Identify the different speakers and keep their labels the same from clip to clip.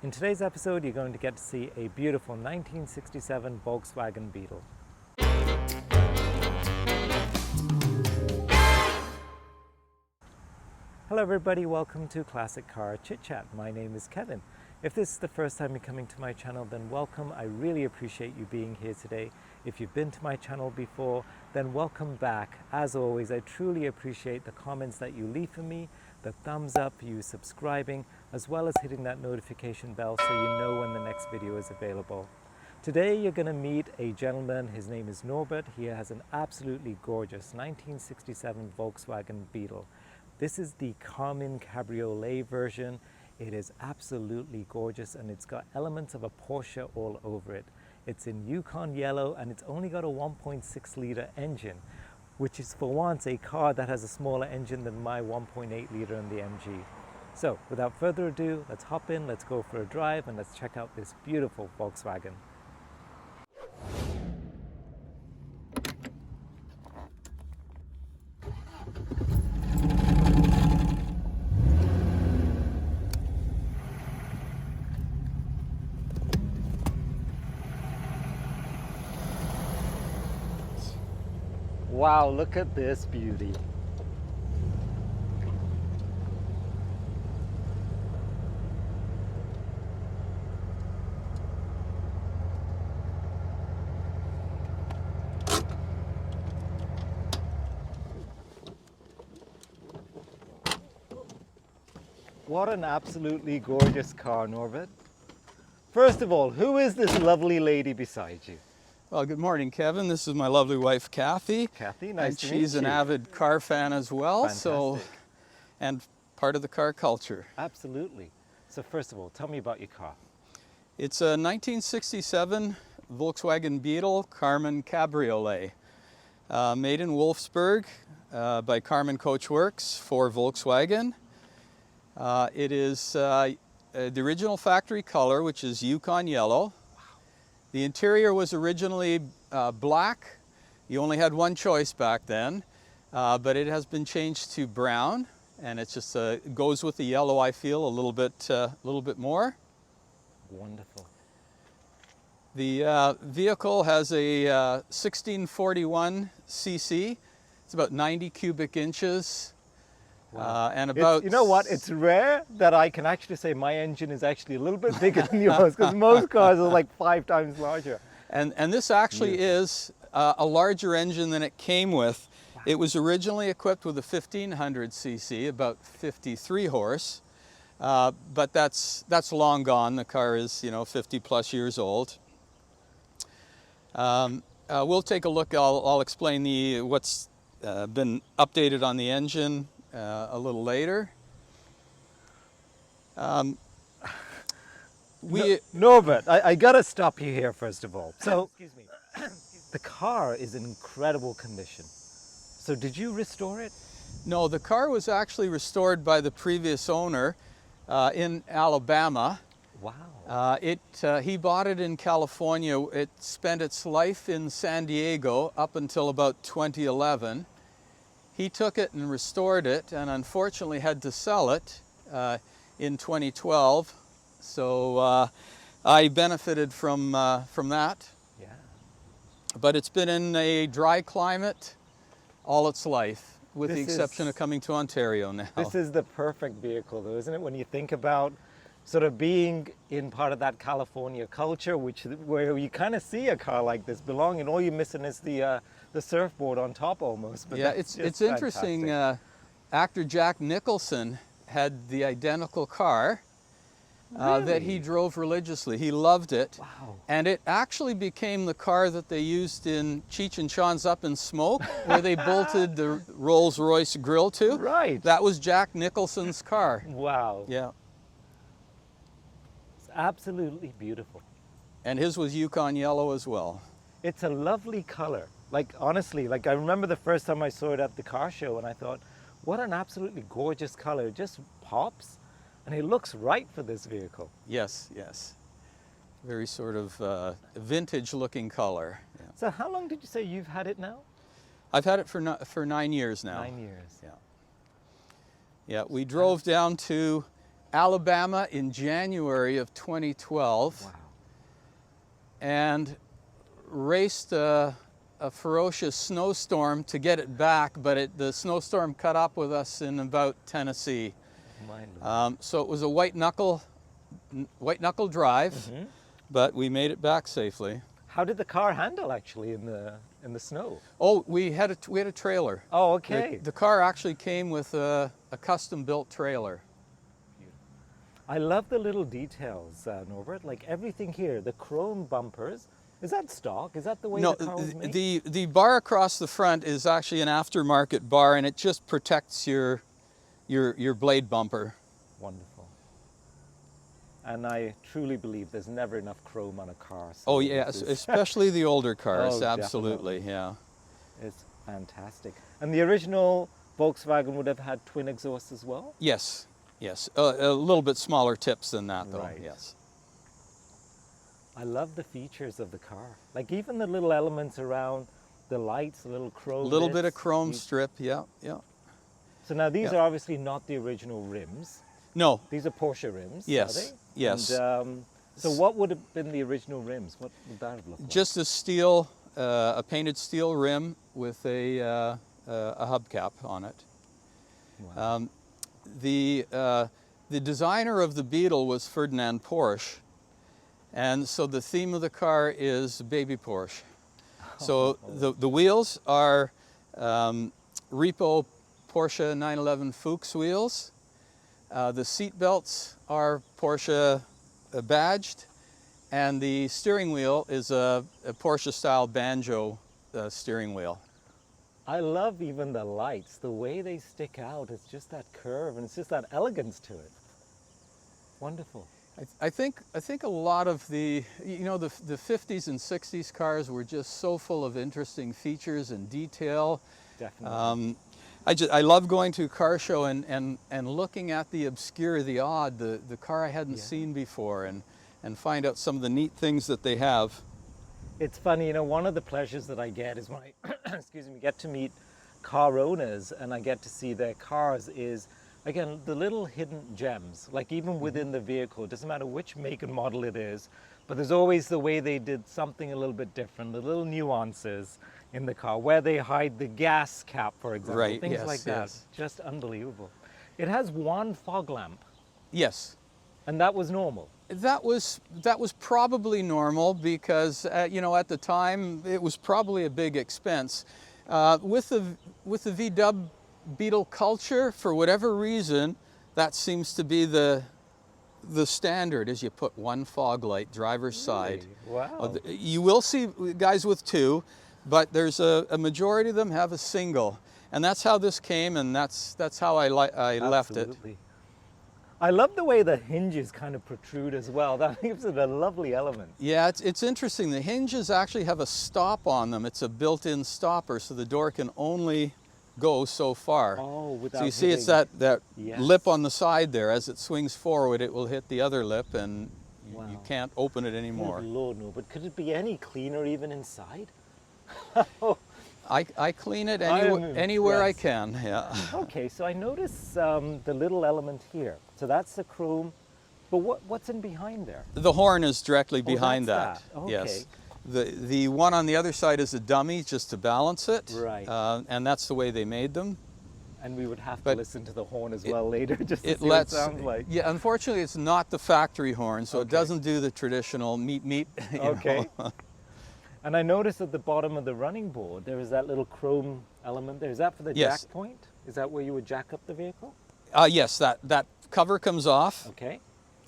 Speaker 1: In today's episode, you're going to get to see a beautiful 1967 Volkswagen Beetle. Hello everybody, welcome to Classic Car ChitChat. My name is Kevin. If this is the first time you're coming to my channel, then welcome. I really appreciate you being here today. If you've been to my channel before, then welcome back. As always, I truly appreciate the comments that you leave for me, the thumbs up, you subscribing, as well as hitting that notification bell so you know when the next video is available. Today you're going to meet a gentleman. His name is Norbert. He has an absolutely gorgeous 1967 Volkswagen Beetle. This is the Karmann Cabriolet version. It is absolutely gorgeous and it's got elements of a Porsche all over it. It's in Yukon yellow and it's only got a 1.6 litre engine, which is for once a car that has a smaller engine than my 1.8 litre in the MG. So without further ado, let's hop in, let's go for a drive and let's check out this beautiful Volkswagen. Wow, look at this beauty. What an absolutely gorgeous car, Norbert. First of all, who is this lovely lady beside you?
Speaker 2: Well, good morning, Kevin. This is my lovely wife, Kathy.
Speaker 1: Kathy, nice to meet you.
Speaker 2: She's an avid car fan as well,
Speaker 1: Fantastic.
Speaker 2: And part of the car culture.
Speaker 1: Absolutely. So first of all, tell me about your car.
Speaker 2: It's a 1967 Volkswagen Beetle Karmann Cabriolet, made in Wolfsburg by Karmann Coachworks for Volkswagen. It is the original factory color, which is Yukon yellow. The interior was originally black. You only had one choice back then, but it has been changed to brown, and it just goes with the yellow, I feel, a little bit more.
Speaker 1: Wonderful.
Speaker 2: The vehicle has a 1641 cc. It's about 90 cubic inches.
Speaker 1: Wow.
Speaker 2: And about...
Speaker 1: You know what, it's rare that I can actually say my engine is actually a little bit bigger than yours, because most cars are like 5 times larger.
Speaker 2: And this actually
Speaker 1: Beautiful.
Speaker 2: is a larger engine than it came with.
Speaker 1: Wow.
Speaker 2: It was originally equipped with a 1500 cc, about 53 horse, but that's long gone. The car is, 50 plus years old. We'll take a look. I'll explain what's been updated on the engine a little later.
Speaker 1: Norbert, I gotta stop you here first of all. So, excuse me. The car is in incredible condition. So did you restore it?
Speaker 2: No, the car was actually restored by the previous owner in Alabama.
Speaker 1: Wow.
Speaker 2: He bought it in California. It spent its life in San Diego up until about 2011. He took it and restored it, and unfortunately had to sell it in 2012. So I benefited from that.
Speaker 1: Yeah.
Speaker 2: But it's been in a dry climate all its life, with the
Speaker 1: This
Speaker 2: exception
Speaker 1: is-
Speaker 2: of coming to Ontario now.
Speaker 1: This is the perfect vehicle though, isn't it? When you think about sort of being in part of that California culture, where you kind of see a car like this belonging, all you're missing is the surfboard on top almost. But
Speaker 2: Yeah,
Speaker 1: that's
Speaker 2: it's
Speaker 1: just
Speaker 2: interesting.
Speaker 1: fantastic.
Speaker 2: Actor Jack Nicholson had the identical car that he
Speaker 1: Really?
Speaker 2: drove religiously. He loved it.
Speaker 1: Wow.
Speaker 2: And it actually became the car that they used in Cheech and Chong's Up in Smoke, where they bolted the Rolls-Royce grille to.
Speaker 1: Right.
Speaker 2: That was Jack Nicholson's car.
Speaker 1: Wow.
Speaker 2: Yeah.
Speaker 1: It's absolutely beautiful.
Speaker 2: And his was Yukon yellow as well.
Speaker 1: It's a lovely color. Like honestly, like I remember the first time I saw it at the car show and I thought, what an absolutely gorgeous color. It just pops and it looks right for this vehicle.
Speaker 2: Yes, yes. Very sort of vintage looking color. Yeah.
Speaker 1: So how long did you say you've had it now?
Speaker 2: I've had it for 9 years now.
Speaker 1: 9 years.
Speaker 2: Yeah. Yeah, we drove down to Alabama in January of 2012.
Speaker 1: Wow.
Speaker 2: And raced a ferocious snowstorm to get it back, but the snowstorm caught up with us in about Tennessee. So it was a white knuckle drive, but we made it back safely.
Speaker 1: How did the car handle actually in the snow?
Speaker 2: Oh, we had a trailer.
Speaker 1: Oh, okay.
Speaker 2: The car actually came with a custom built trailer.
Speaker 1: I love the little details, Norbert. Like everything here, the chrome bumpers. Is that stock? Is that the way the car was made?
Speaker 2: The bar across the front is actually an aftermarket bar, and it just protects your blade bumper.
Speaker 1: Wonderful. And I truly believe there's never enough chrome on a car. So
Speaker 2: oh yes, especially the older cars.
Speaker 1: Oh,
Speaker 2: absolutely,
Speaker 1: definitely.
Speaker 2: yeah.
Speaker 1: It's fantastic. And the original Volkswagen would have had twin exhausts as well?
Speaker 2: Yes, yes. A little bit smaller tips than that, though.
Speaker 1: Right.
Speaker 2: Yes.
Speaker 1: I love the features of the car. Like even the little elements around the lights, the little chrome.
Speaker 2: A little bit of
Speaker 1: bits,
Speaker 2: chrome strip. Yeah, yeah.
Speaker 1: So now these
Speaker 2: Yeah.
Speaker 1: are obviously not the original rims.
Speaker 2: No.
Speaker 1: These are Porsche rims,
Speaker 2: Yes,
Speaker 1: are they?
Speaker 2: yes.
Speaker 1: And, so what would have been the original rims? What would that have looked like?
Speaker 2: Just a painted steel rim with a hubcap on it.
Speaker 1: Wow.
Speaker 2: The designer of the Beetle was Ferdinand Porsche, and so the theme of the car is baby Porsche. So the wheels are repo Porsche 911 Fuchs wheels. The seat belts are Porsche badged, and the steering wheel is a Porsche-style banjo steering wheel.
Speaker 1: I love even the lights, the way they stick out. It's just that curve, and it's just that elegance to it. Wonderful.
Speaker 2: I think a lot of the 50s and 60s cars were just so full of interesting features and detail.
Speaker 1: Definitely.
Speaker 2: I love going to a car show and looking at the obscure, the odd, the car I hadn't seen before, and find out some of the neat things that they have.
Speaker 1: It's funny, you know, one of the pleasures that I get is when I, excuse me, get to meet car owners and I get to see their cars is, again, the little hidden gems, like even within the vehicle, it doesn't matter which make and model it is, but there's always the way they did something a little bit different, the little nuances in the car, where they hide the gas cap, for example,
Speaker 2: Right,
Speaker 1: things
Speaker 2: yes,
Speaker 1: like that.
Speaker 2: yes.
Speaker 1: Just unbelievable. It has one fog lamp,
Speaker 2: Yes.
Speaker 1: and that was normal.
Speaker 2: That was probably normal because at the time it was probably a big expense. With the VW Beetle culture, for whatever reason, that seems to be the standard. Is you put one fog light driver's side.
Speaker 1: Wow.
Speaker 2: You will see guys with two, but there's a majority of them have a single, and that's how this came, and that's how I left it.
Speaker 1: Absolutely. I love the way the hinges kind of protrude as well. That gives it a lovely element.
Speaker 2: Yeah, it's interesting. The hinges actually have a stop on them. It's a built-in stopper, so the door can only go so far.
Speaker 1: Oh, without
Speaker 2: so you see, it's that
Speaker 1: Yes.
Speaker 2: lip on the side there. As it swings forward, it will hit the other lip, and
Speaker 1: Wow.
Speaker 2: you can't open it
Speaker 1: Good
Speaker 2: anymore.
Speaker 1: Lord, no. But could it be any cleaner even inside?
Speaker 2: I clean it
Speaker 1: I am
Speaker 2: anywhere I
Speaker 1: impressed.
Speaker 2: can. Yeah.
Speaker 1: Okay, so I notice the little element here. So that's the chrome. But what's in behind there?
Speaker 2: The horn is directly behind
Speaker 1: that's
Speaker 2: that.
Speaker 1: that. Okay.
Speaker 2: Yes. The one on the other side is a dummy just to balance it.
Speaker 1: Right.
Speaker 2: And that's the way they made them.
Speaker 1: And we would have to
Speaker 2: But
Speaker 1: listen to the horn as well later just to
Speaker 2: It
Speaker 1: see what it
Speaker 2: lets.
Speaker 1: sounds like.
Speaker 2: Yeah. Unfortunately, it's not the factory horn, so it
Speaker 1: Okay.
Speaker 2: doesn't do the traditional meet. you
Speaker 1: Okay.
Speaker 2: know.
Speaker 1: And I noticed at the bottom of the running board, there is that little chrome element there. Is that for the
Speaker 2: Yes.
Speaker 1: jack point? Is that where you would jack up the vehicle?
Speaker 2: Yes. That cover comes off,
Speaker 1: Okay.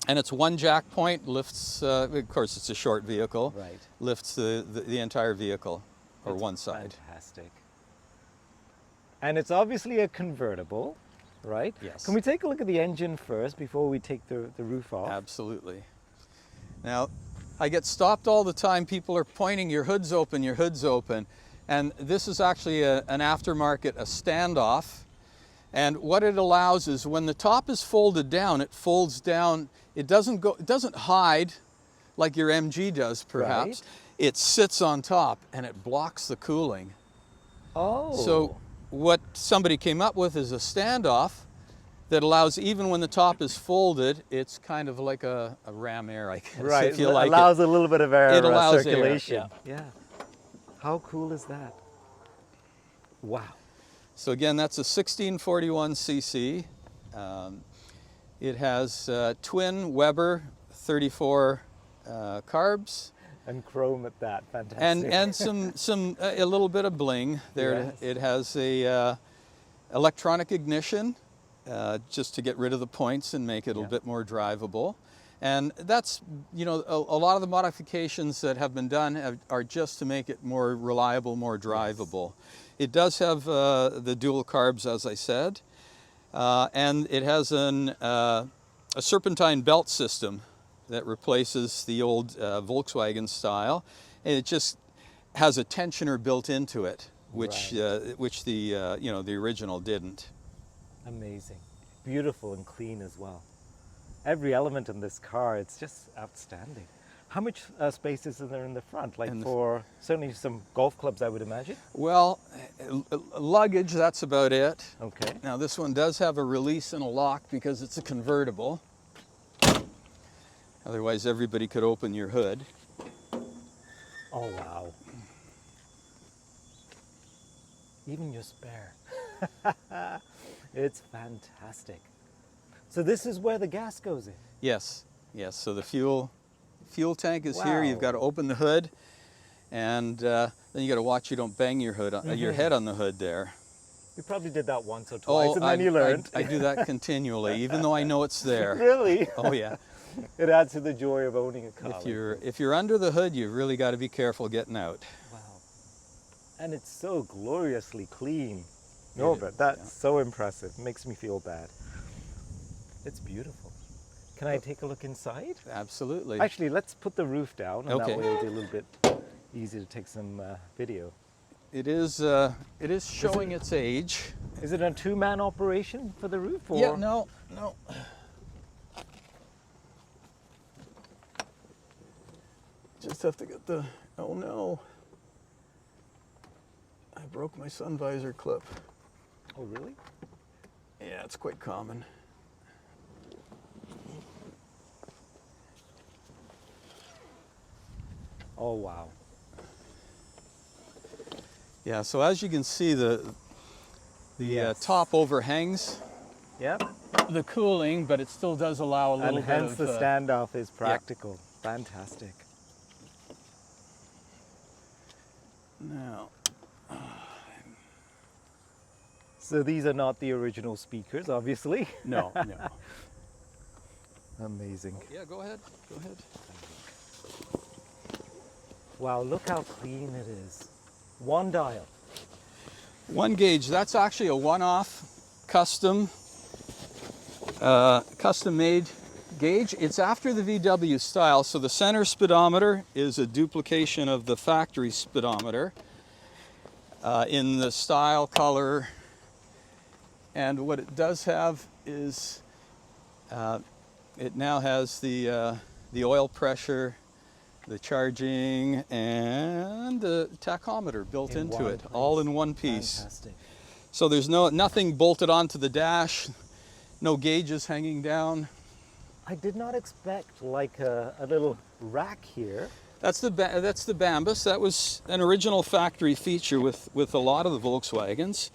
Speaker 2: and it's one jack point. Lifts. Of course, it's a short vehicle.
Speaker 1: Right.
Speaker 2: Lifts the entire vehicle, or
Speaker 1: That's
Speaker 2: one side.
Speaker 1: Fantastic. And it's obviously a convertible, right?
Speaker 2: Yes.
Speaker 1: Can we take a look at the engine first before we take the roof off?
Speaker 2: Absolutely. Now, I get stopped all the time. People are pointing, your hood's open, your hood's open. And this is actually an aftermarket, a standoff. And what it allows is when the top is folded down, it folds down. It doesn't hide like your MG does, perhaps.
Speaker 1: Right.
Speaker 2: It sits on top and it blocks the cooling.
Speaker 1: Oh.
Speaker 2: So what somebody came up with is a standoff that allows, even when the top is folded, it's kind of like a ram air, I guess.
Speaker 1: Right,
Speaker 2: If you like
Speaker 1: allows a little bit of air
Speaker 2: It allows
Speaker 1: circulation.
Speaker 2: air,
Speaker 1: Yeah. How cool is that? Wow.
Speaker 2: So again, that's a 1641 cc. It has twin Weber 34 carbs.
Speaker 1: And chrome at that, fantastic.
Speaker 2: And a little bit of bling there.
Speaker 1: Yes.
Speaker 2: It has a electronic ignition, just to get rid of the points and make it a little bit more drivable. And that's, you know, a lot of the modifications that have been done are just to make it more reliable, more drivable. It does have the dual carbs, as I said, and it has a serpentine belt system that replaces the old Volkswagen style, and it just has a tensioner built into it, which which the you know, the original didn't.
Speaker 1: Amazing, beautiful and clean as well. Every element in this car, it's just outstanding. How much space is there in the front? Like for certainly some golf clubs, I would imagine.
Speaker 2: Well, luggage, that's about it.
Speaker 1: Okay.
Speaker 2: Now this one does have a release and a lock because it's a convertible. Otherwise, everybody could open your hood.
Speaker 1: Oh, wow. Even your spare. It's fantastic. So this is where the gas goes in?
Speaker 2: Yes, yes. So the fuel tank is here.
Speaker 1: Wow.
Speaker 2: You've got to open the hood, and then you got to watch you don't bang your hood, your head on the hood there.
Speaker 1: You probably did that once or twice, and then you learned.
Speaker 2: I do that continually, even though I know it's there.
Speaker 1: Really?
Speaker 2: Oh yeah.
Speaker 1: It adds to the joy of owning a car.
Speaker 2: If you're under the hood, you've really got to be careful getting out.
Speaker 1: Wow. And it's so gloriously clean. Norbert, that's so impressive. Makes me feel bad. It's beautiful. Can I take a look inside?
Speaker 2: Absolutely.
Speaker 1: Actually, let's put the roof down, and
Speaker 2: Okay.
Speaker 1: that way it'll be a little bit easier to take some video.
Speaker 2: It is showing its age.
Speaker 1: Is it a two-man operation for the roof? Or?
Speaker 2: Yeah, no. Just have to get the, oh no. I broke my sun visor clip.
Speaker 1: Oh, really?
Speaker 2: Yeah, it's quite common.
Speaker 1: Oh, wow.
Speaker 2: Yeah, so as you can see, the top overhangs
Speaker 1: Yep.
Speaker 2: the cooling, but it still does allow a little
Speaker 1: And
Speaker 2: bit
Speaker 1: hence
Speaker 2: of...
Speaker 1: the standoff is practical. Fantastic.
Speaker 2: Now,
Speaker 1: So these are not the original speakers, obviously.
Speaker 2: no.
Speaker 1: Amazing.
Speaker 2: Yeah, go ahead.
Speaker 1: Wow, look how clean it is. One dial.
Speaker 2: One gauge, that's actually a one-off custom made gauge. It's after the VW style, so the center speedometer is a duplication of the factory speedometer in the style, color, and what it does have is it now has the oil pressure, the charging, and the tachometer built into it, all in one piece.
Speaker 1: Fantastic.
Speaker 2: So there's nothing bolted onto the dash, no gauges hanging down.
Speaker 1: I did not expect like a little rack here.
Speaker 2: That's the Bambus. That was an original factory feature with a lot of the Volkswagens.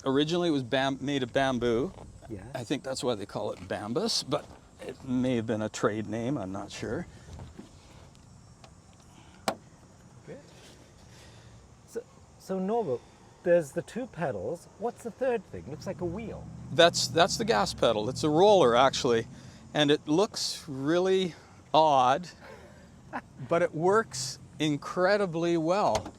Speaker 2: Originally it was made of bamboo.
Speaker 1: Yes.
Speaker 2: I think that's why they call it Bambus, but it may have been a trade name, I'm not sure.
Speaker 1: Good. So Norbert, there's the two pedals. What's the third thing? Looks like a wheel.
Speaker 2: That's the gas pedal. It's a roller actually, and it looks really odd, but it works incredibly well.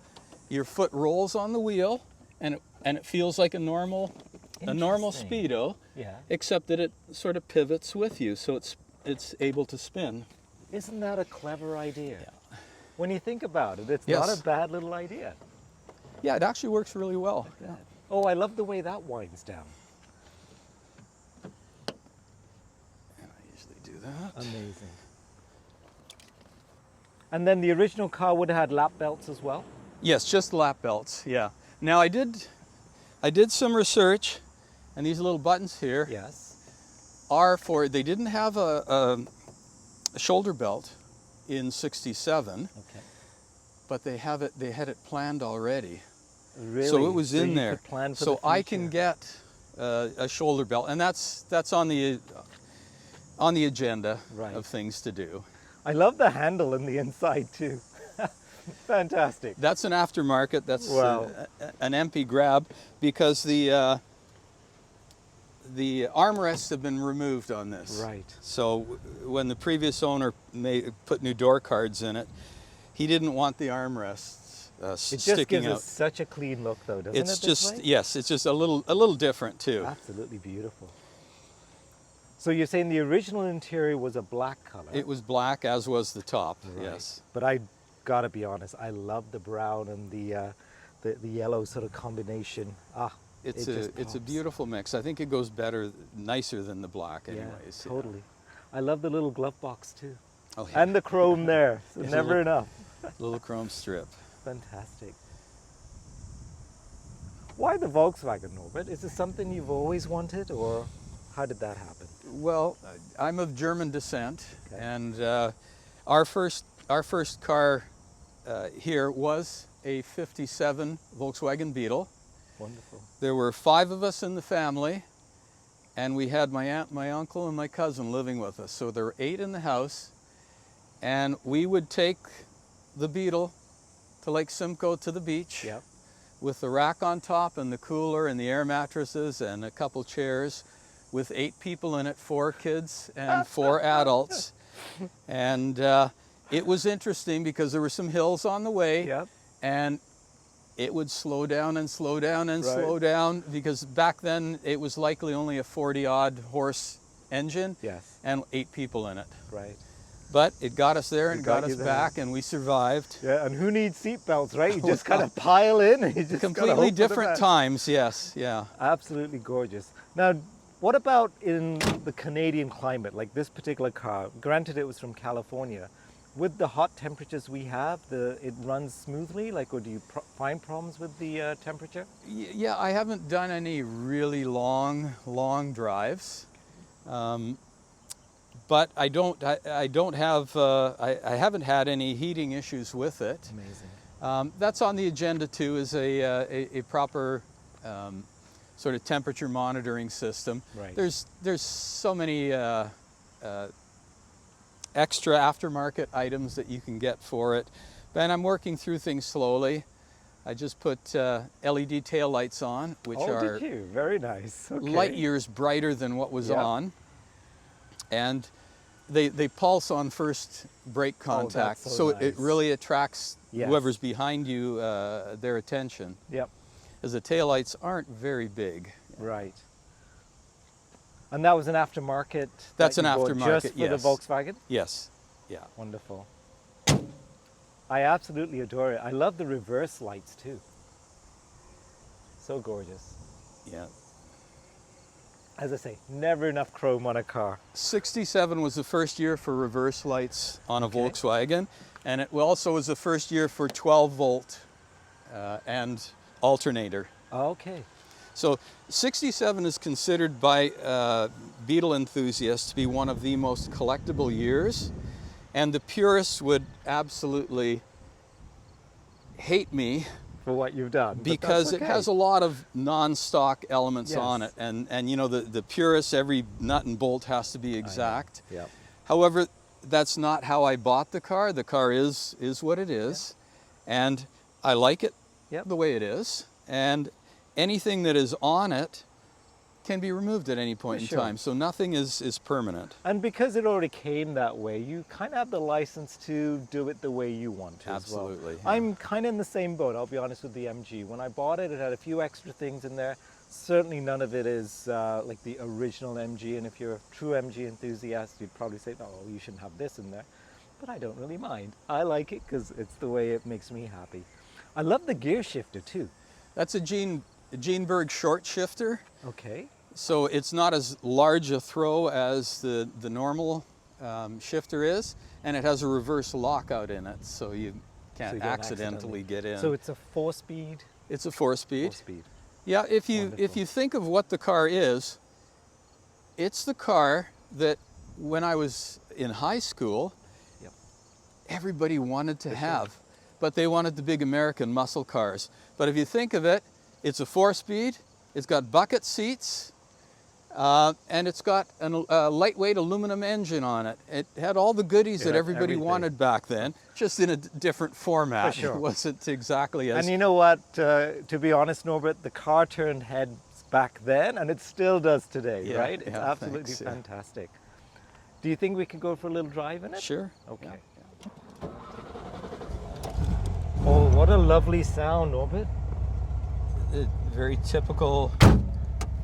Speaker 2: Your foot rolls on the wheel, and it feels like a normal speedo,
Speaker 1: Yeah.
Speaker 2: except that it sort of pivots with you, so it's able to spin.
Speaker 1: Isn't that a clever idea? Yeah. When you think about it, it's
Speaker 2: Yes.
Speaker 1: not a bad little idea.
Speaker 2: Yeah, it actually works really well. Yeah.
Speaker 1: Oh, I love the way that winds down.
Speaker 2: And I usually do that.
Speaker 1: Amazing. And then the original car would have had lap belts as well?
Speaker 2: Yes, just lap belts. Yeah. Now I did some research, And these little buttons here
Speaker 1: Yes.
Speaker 2: are for, they didn't have a shoulder belt in '67,
Speaker 1: Okay.
Speaker 2: but they had it planned already.
Speaker 1: Really?
Speaker 2: So it was in
Speaker 1: you
Speaker 2: there.
Speaker 1: could plan for
Speaker 2: So
Speaker 1: the
Speaker 2: I can
Speaker 1: future.
Speaker 2: get a shoulder belt, and that's on the agenda
Speaker 1: Right.
Speaker 2: of things to do.
Speaker 1: I love the handle in the inside too. Fantastic.
Speaker 2: That's an aftermarket. That's
Speaker 1: Wow.
Speaker 2: an MP grab, because the armrests have been removed on this.
Speaker 1: Right.
Speaker 2: So when the previous owner put new door cards in it, he didn't want the armrests
Speaker 1: It just
Speaker 2: sticking
Speaker 1: gives
Speaker 2: out.
Speaker 1: us such a clean look though, doesn't
Speaker 2: It's
Speaker 1: it? This
Speaker 2: just,
Speaker 1: way?
Speaker 2: yes, it's just a little different too.
Speaker 1: Absolutely beautiful. So you're saying the original interior was a black color?
Speaker 2: It was black, as was the top.
Speaker 1: Right.
Speaker 2: Yes.
Speaker 1: But I gotta be honest, I love the brown and the yellow sort of combination.
Speaker 2: It's
Speaker 1: it just
Speaker 2: a
Speaker 1: pops.
Speaker 2: beautiful mix. I think it goes nicer than the black, anyways.
Speaker 1: Yeah, totally. I love the little glove box too.
Speaker 2: Oh, yeah.
Speaker 1: And the chrome there, so
Speaker 2: There's
Speaker 1: never enough.
Speaker 2: Little chrome strip.
Speaker 1: Fantastic. Why the Volkswagen, Norbert? Is this something you've always wanted, or how did that happen?
Speaker 2: Well, I'm of German descent,
Speaker 1: Okay.
Speaker 2: and our first car here was a '57 Volkswagen Beetle.
Speaker 1: Wonderful.
Speaker 2: There were 5 of us in the family, and we had my aunt, my uncle, and my cousin living with us. So there were 8 in the house, and we would take the Beetle to Lake Simcoe to the beach.
Speaker 1: Yep.
Speaker 2: With the rack on top and the cooler and the air mattresses and a couple chairs, with 8 people in it, 4 kids and 4 adults. And it was interesting because there were some hills on the way.
Speaker 1: Yep.
Speaker 2: And it would slow down and slow down and
Speaker 1: Right.
Speaker 2: slow down, because back then it was likely only a 40-odd horse engine
Speaker 1: Yes.
Speaker 2: and 8 people in it.
Speaker 1: Right.
Speaker 2: But it got us there and
Speaker 1: It
Speaker 2: got
Speaker 1: got
Speaker 2: us
Speaker 1: you there.
Speaker 2: back, and we survived.
Speaker 1: Yeah, and who needs seat belts, right? You just kind of pile in and you just gotta hope
Speaker 2: Completely
Speaker 1: for the
Speaker 2: different
Speaker 1: best.
Speaker 2: times, yes, yeah.
Speaker 1: Absolutely gorgeous. Now, what about in the Canadian climate, like this particular car? Granted, it was from California. With the hot temperatures we have, it runs smoothly, like, or do you find problems with the temperature?
Speaker 2: Yeah, I haven't done any really long drives, but I haven't had any heating issues with it.
Speaker 1: Amazing.
Speaker 2: That's on the agenda too, is a proper sort of temperature monitoring system.
Speaker 1: Right.
Speaker 2: There's so many extra aftermarket items that you can get for it, and I'm working through things slowly. I just put LED tail lights on, which are
Speaker 1: did you? Very nice. Okay.
Speaker 2: light years brighter than what was
Speaker 1: Yeah.
Speaker 2: on, and they pulse on first brake contact,
Speaker 1: that's so
Speaker 2: so it
Speaker 1: nice.
Speaker 2: really attracts
Speaker 1: Yes.
Speaker 2: whoever's behind you, their attention,
Speaker 1: Yep.
Speaker 2: as the taillights aren't very big.
Speaker 1: Right. And that was an aftermarket?
Speaker 2: That's
Speaker 1: that
Speaker 2: an
Speaker 1: you bought
Speaker 2: aftermarket,
Speaker 1: just for
Speaker 2: yes.
Speaker 1: the Volkswagen?
Speaker 2: Yes, yeah.
Speaker 1: Wonderful. I absolutely adore it. I love the reverse lights too. So gorgeous.
Speaker 2: Yeah.
Speaker 1: As I say, never enough chrome on a car.
Speaker 2: '67 was the first year for reverse lights on a
Speaker 1: Okay.
Speaker 2: Volkswagen, and it also was the first year for 12 volt and alternator.
Speaker 1: Okay.
Speaker 2: So '67 is considered by Beetle enthusiasts to be one of the most collectible years, and the purists would absolutely hate me
Speaker 1: For what you've done. but
Speaker 2: because
Speaker 1: that's
Speaker 2: it
Speaker 1: okay.
Speaker 2: has a lot of non-stock elements on
Speaker 1: Yes.
Speaker 2: it, and you know, the purists, every nut and bolt has to be exact.
Speaker 1: Yep.
Speaker 2: However, that's not how I bought the car. The car is what it is, and I like it
Speaker 1: Yep.
Speaker 2: the way it is, and anything that is on it can be removed at any point
Speaker 1: For
Speaker 2: in
Speaker 1: sure.
Speaker 2: time, so nothing is permanent.
Speaker 1: And because it already came that way, you kind of have the license to do it the way you want to
Speaker 2: Absolutely,
Speaker 1: as well.
Speaker 2: yeah.
Speaker 1: I'm kind of in the same boat, I'll be honest, with the MG. When I bought it, it had a few extra things in there. Certainly none of it is like the original MG, and if you're a true MG enthusiast, you'd probably say, oh, you shouldn't have this in there. But I don't really mind. I like it because it's the way it makes me happy. I love the gear shifter too.
Speaker 2: That's a Gene-Berg short shifter,
Speaker 1: Okay.
Speaker 2: so it's not as large a throw as the normal shifter is, and it has a reverse lockout in it, so you
Speaker 1: So
Speaker 2: can't
Speaker 1: you don't
Speaker 2: accidentally get in.
Speaker 1: So it's a 4-speed?
Speaker 2: It's a 4-speed.
Speaker 1: 4-speed.
Speaker 2: Yeah, if you
Speaker 1: Wonderful.
Speaker 2: think of what the car is, it's the car that when I was in high school,
Speaker 1: Yep.
Speaker 2: everybody wanted to
Speaker 1: For sure.
Speaker 2: have, but they wanted the big American muscle cars. But if you think of it, it's a 4-speed, it's got bucket seats, and it's got a lightweight aluminum engine on it. It had all the goodies
Speaker 1: It
Speaker 2: that
Speaker 1: had
Speaker 2: everybody
Speaker 1: everything.
Speaker 2: wanted back then, just in a different format.
Speaker 1: For sure.
Speaker 2: It wasn't exactly as...
Speaker 1: And you know what? To be honest, Norbert, the car turned heads back then, and it still does today,
Speaker 2: Yeah,
Speaker 1: right? It's
Speaker 2: yeah,
Speaker 1: absolutely
Speaker 2: thanks, yeah.
Speaker 1: fantastic. Do you think we could go for a little drive in it?
Speaker 2: Sure.
Speaker 1: Okay.
Speaker 2: Yeah.
Speaker 1: Oh, what a lovely sound, Norbert.
Speaker 2: A very typical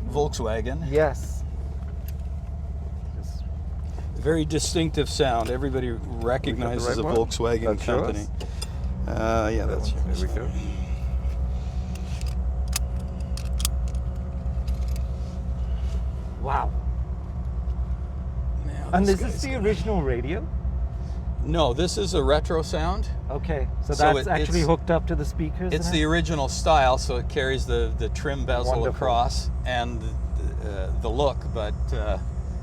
Speaker 2: Volkswagen.
Speaker 1: Yes. Just
Speaker 2: Very distinctive sound. Everybody recognizes
Speaker 1: right
Speaker 2: a
Speaker 1: one?
Speaker 2: Volkswagen
Speaker 1: That's
Speaker 2: company. Yeah, that's
Speaker 1: There
Speaker 2: yours.
Speaker 1: we go. Wow.
Speaker 2: Now,
Speaker 1: And
Speaker 2: this
Speaker 1: this is
Speaker 2: guy's
Speaker 1: the
Speaker 2: gonna-
Speaker 1: original radio?
Speaker 2: No, this is a retro sound.
Speaker 1: Okay, so
Speaker 2: So
Speaker 1: that's
Speaker 2: it-
Speaker 1: actually
Speaker 2: it's-
Speaker 1: hooked up to the speakers?
Speaker 2: It's
Speaker 1: and
Speaker 2: the original style, so it carries the trim bezel
Speaker 1: Wonderful.
Speaker 2: across and the look, but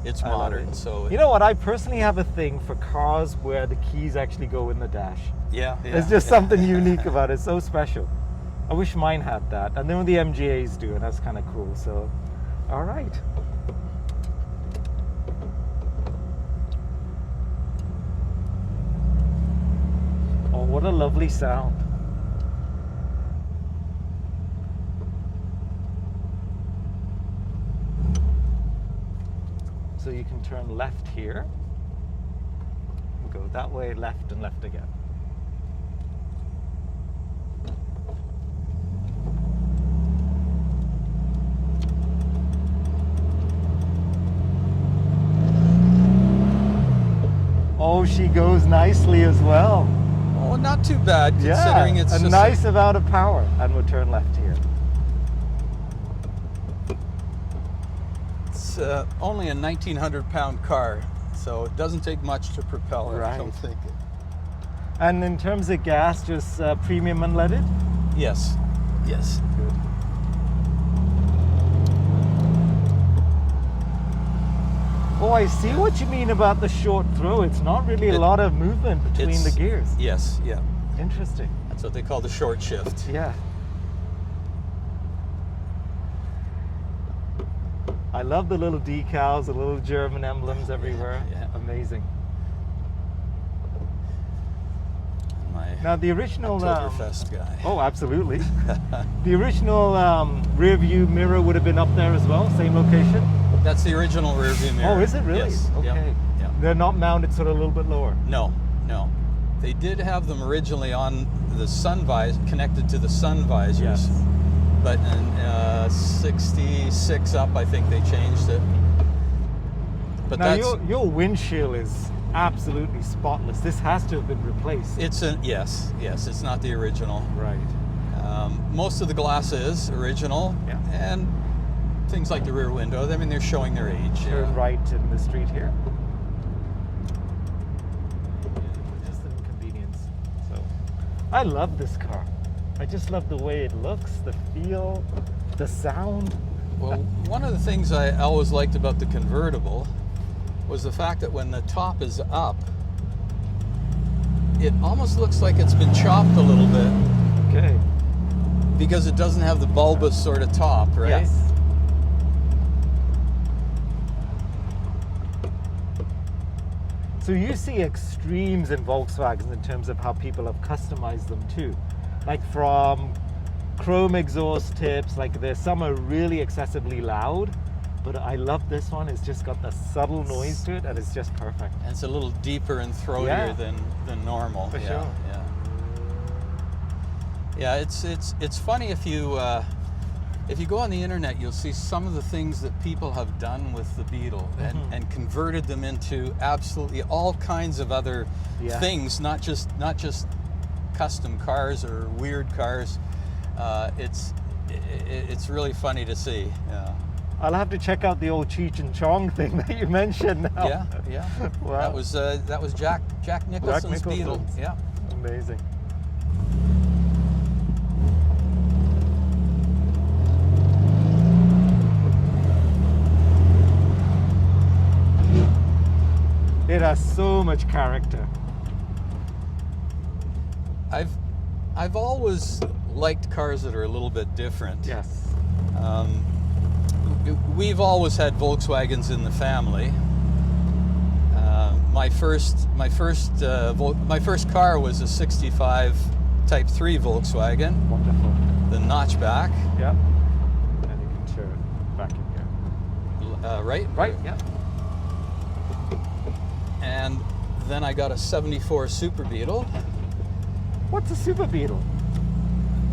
Speaker 2: it's
Speaker 1: I love
Speaker 2: modern.
Speaker 1: it.
Speaker 2: So
Speaker 1: You know what? I personally have a thing for cars where the keys actually go in the dash.
Speaker 2: yeah,
Speaker 1: There's just something unique about it. So special. I wish mine had that. And then the MGAs do, and that's kind of cool. So, all right. Oh, what a lovely sound. So you can turn left here. Go that way, left, and left again. Oh, she goes nicely as well.
Speaker 2: Oh, not too bad considering it's
Speaker 1: a
Speaker 2: just
Speaker 1: nice amount of power. And we'll turn left here.
Speaker 2: It's only a 1,900-pound car, so it doesn't take much to propel it. I don't
Speaker 1: Right.
Speaker 2: think.
Speaker 1: And in terms of gas, just premium unleaded?
Speaker 2: Yes. Yes.
Speaker 1: Good. Oh, I see what you mean about the short throw. It's not really a lot of movement between the gears.
Speaker 2: Yes. Yeah.
Speaker 1: Interesting.
Speaker 2: That's what they call the short shift.
Speaker 1: Yeah. I love the little decals, the little German emblems everywhere.
Speaker 2: Yeah.
Speaker 1: Amazing.
Speaker 2: My
Speaker 1: Now the original.
Speaker 2: Oktoberfest guy.
Speaker 1: Oh, absolutely. The original rear view mirror would have been up there as well, same location.
Speaker 2: That's the original rear view mirror.
Speaker 1: Oh, is it really?
Speaker 2: Yes.
Speaker 1: Okay.
Speaker 2: Yep. Yep.
Speaker 1: They're not mounted sort of a little bit lower.
Speaker 2: No, no. They did have them originally on the sun visor, connected to the sun visors.
Speaker 1: Yes.
Speaker 2: But in 66 up, I think they changed it. But
Speaker 1: Now
Speaker 2: that's
Speaker 1: your windshield is absolutely spotless. This has to have been replaced.
Speaker 2: it's a yes, it's not the original.
Speaker 1: Right.
Speaker 2: Most of the glass is original,
Speaker 1: Yeah.
Speaker 2: and things like the rear window. I mean, they're showing their age.
Speaker 1: Turn right in the street here. Just an inconvenience. So, I love this car. I just love the way it looks, the feel, the sound.
Speaker 2: Well, one of the things I always liked about the convertible was the fact that when the top is up, it almost looks like it's been chopped a little bit
Speaker 1: Okay.
Speaker 2: because it doesn't have the bulbous sort of top, right?
Speaker 1: Yes. So you see extremes in Volkswagens in terms of how people have customized them too. Like from chrome exhaust tips, like there's some are really excessively loud, but I love this one. It's just got the subtle noise to it and it's just perfect.
Speaker 2: And it's a little deeper and throatier
Speaker 1: Yeah.
Speaker 2: than normal.
Speaker 1: For
Speaker 2: yeah,
Speaker 1: sure.
Speaker 2: Yeah. Yeah, it's funny if you go on the internet, you'll see some of the things that people have done with the Beetle and converted them into absolutely all kinds of other
Speaker 1: Yeah.
Speaker 2: things, not just custom cars or weird cars. It's really funny to see. Yeah.
Speaker 1: I'll have to check out the old Cheech and Chong thing that you mentioned now.
Speaker 2: Yeah, yeah.
Speaker 1: Wow.
Speaker 2: That was Jack Nicholson's Beetle.
Speaker 1: Nicholson's.
Speaker 2: Yeah.
Speaker 1: It has so much character.
Speaker 2: I've always liked cars that are a little bit different.
Speaker 1: Yes.
Speaker 2: We've always had Volkswagens in the family. My first car was a '65 Type 3 Volkswagen.
Speaker 1: Wonderful.
Speaker 2: The notchback.
Speaker 1: Yeah. And you can turn back in here.
Speaker 2: Right?
Speaker 1: Right. Yeah.
Speaker 2: And then I got a '74 Super Beetle.
Speaker 1: What's a Super Beetle?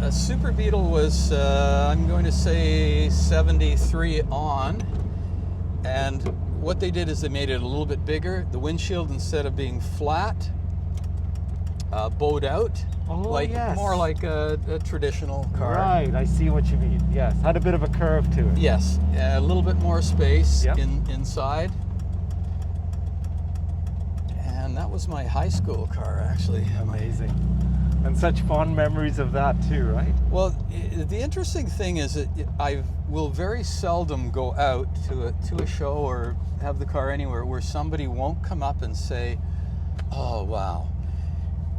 Speaker 2: A Super Beetle was, I'm going to say 73 on, and what they did is they made it a little bit bigger. The windshield, instead of being flat, bowed out,
Speaker 1: Yes.
Speaker 2: more like a traditional car.
Speaker 1: Right, I see what you mean. Yes, had a bit of a curve to it.
Speaker 2: Yes, a little bit more space
Speaker 1: Yep.
Speaker 2: inside. And that was my high school car, actually.
Speaker 1: Amazing. And such fond memories of that too, right?
Speaker 2: Well, the interesting thing is that I will very seldom go out to a show or have the car anywhere where somebody won't come up and say, "Oh, wow,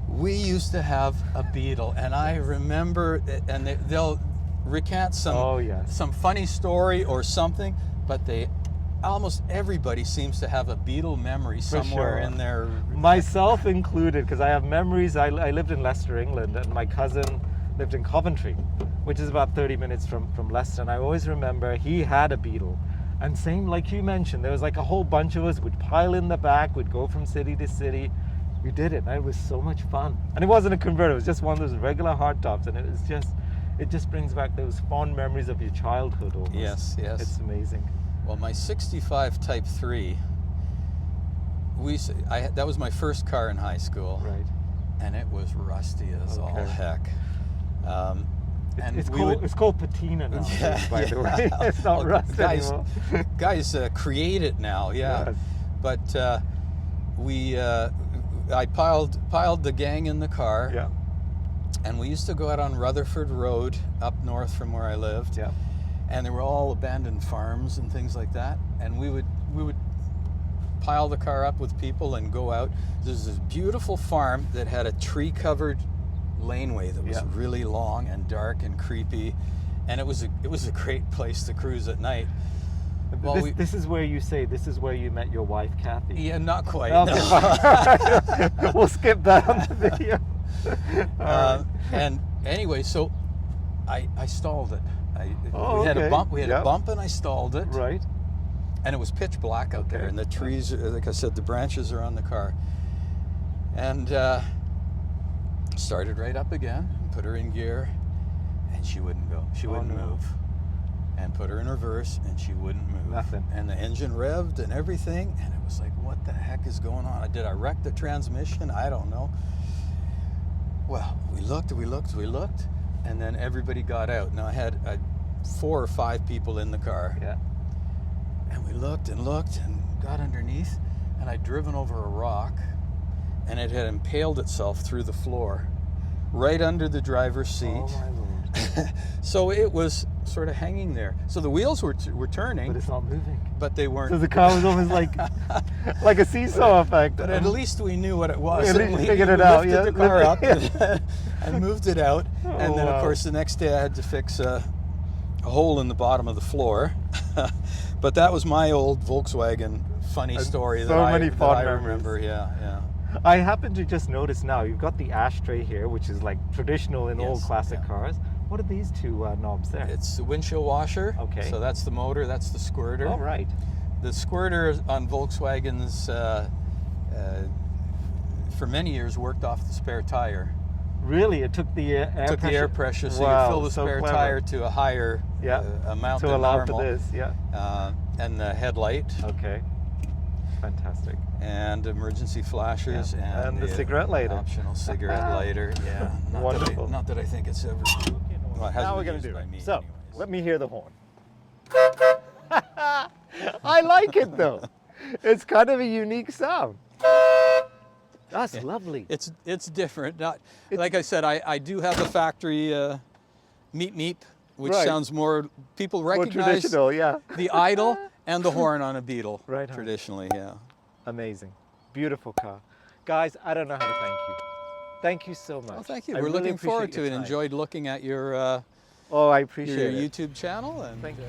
Speaker 2: we used to have a Beetle," and I remember, and they'll recant some funny story or something, but almost everybody seems to have a Beetle memory somewhere in there.
Speaker 1: Myself included, because I have memories. I lived in Leicester, England, and my cousin lived in Coventry, which is about 30 minutes from Leicester. And I always remember he had a Beetle. And same like you mentioned, there was like a whole bunch of us would pile in the back, would go from city to city. We did it, and it was so much fun. And it wasn't a converter, it was just one of those regular hardtops, and it just brings back those fond memories of your childhood almost.
Speaker 2: Yes, yes.
Speaker 1: It's amazing.
Speaker 2: Well, my '65 Type 3, that was my first car in high school.
Speaker 1: Right.
Speaker 2: And it was rusty as all heck.
Speaker 1: It's called patina now, by the way. It's not rust anymore.
Speaker 2: Guys create it now, yeah.
Speaker 1: Yes.
Speaker 2: But I piled the gang in the car.
Speaker 1: Yeah.
Speaker 2: And we used to go out on Rutherford Road up north from where I lived.
Speaker 1: Yeah.
Speaker 2: And they were all abandoned farms and things like that. And we would pile the car up with people and go out. There's this beautiful farm that had a tree-covered laneway that was really long and dark and creepy, and it was a great place to cruise at night. Well,
Speaker 1: this is where you met your wife, Kathy.
Speaker 2: Yeah, not quite.
Speaker 1: Okay,
Speaker 2: No.
Speaker 1: We'll skip that on the video.
Speaker 2: And anyway, so I stalled it.
Speaker 1: We
Speaker 2: had a bump, and I stalled it.
Speaker 1: Right.
Speaker 2: And it was pitch black out there, and the trees, like I said, the branches are on the car. And started right up again, put her in gear, and she wouldn't go. She wouldn't move. And put her in reverse, and she wouldn't move.
Speaker 1: Nothing.
Speaker 2: And the engine revved and everything, and it was like, what the heck is going on? Did I wreck the transmission? I don't know. Well, we looked, and then everybody got out. Now I had 4 or 5 people in the car.
Speaker 1: Yeah.
Speaker 2: And we looked and got underneath, and I'd driven over a rock, and it had impaled itself through the floor, right under the driver's seat.
Speaker 1: Oh my Lord.
Speaker 2: So it was sort of hanging there. So the wheels were turning.
Speaker 1: But it's not moving.
Speaker 2: But they weren't.
Speaker 1: So the car was almost like a seesaw effect.
Speaker 2: But at least we knew what it was.
Speaker 1: At least figured it out.
Speaker 2: Lifted the car up and moved it out.
Speaker 1: Oh,
Speaker 2: and then, of course, the next day I had to fix a hole in the bottom of the floor. But that was my old Volkswagen funny story that I remember. Yeah.
Speaker 1: I happen to just notice now, you've got the ashtray here, which is like traditional in old classic cars. What are these two knobs there?
Speaker 2: It's the windshield washer.
Speaker 1: Okay.
Speaker 2: So that's the motor, that's the squirter.
Speaker 1: Oh, right.
Speaker 2: The squirter on Volkswagens for many years worked off the spare tire.
Speaker 1: Really? It took the air pressure?
Speaker 2: So you fill the spare tire to a higher amount
Speaker 1: to
Speaker 2: than
Speaker 1: allow
Speaker 2: normal.
Speaker 1: for this,
Speaker 2: and the headlight.
Speaker 1: Okay. Fantastic.
Speaker 2: And emergency flashers
Speaker 1: and the cigarette lighter.
Speaker 2: Optional cigarette lighter. Yeah.
Speaker 1: Wonderful.
Speaker 2: Not that I think it's ever. Well, it
Speaker 1: now we're going to do it. So,
Speaker 2: anyways.
Speaker 1: let me hear the horn. I like it though. It's kind of a unique sound. That's lovely.
Speaker 2: It's different. Like I said, I do have a factory meep meep, which sounds more, people recognize
Speaker 1: more traditional,
Speaker 2: the idle and the horn on a Beetle.
Speaker 1: Right.
Speaker 2: Traditionally, yeah.
Speaker 1: Amazing. Beautiful car. Guys, I don't know how to thank you. Thank you so much.
Speaker 2: Well, thank you.
Speaker 1: I
Speaker 2: We're
Speaker 1: really
Speaker 2: looking forward
Speaker 1: appreciate
Speaker 2: to
Speaker 1: your
Speaker 2: it.
Speaker 1: time.
Speaker 2: Enjoyed looking at your
Speaker 1: Oh, I appreciate
Speaker 2: your
Speaker 1: it.
Speaker 2: YouTube channel. And
Speaker 1: Thank you.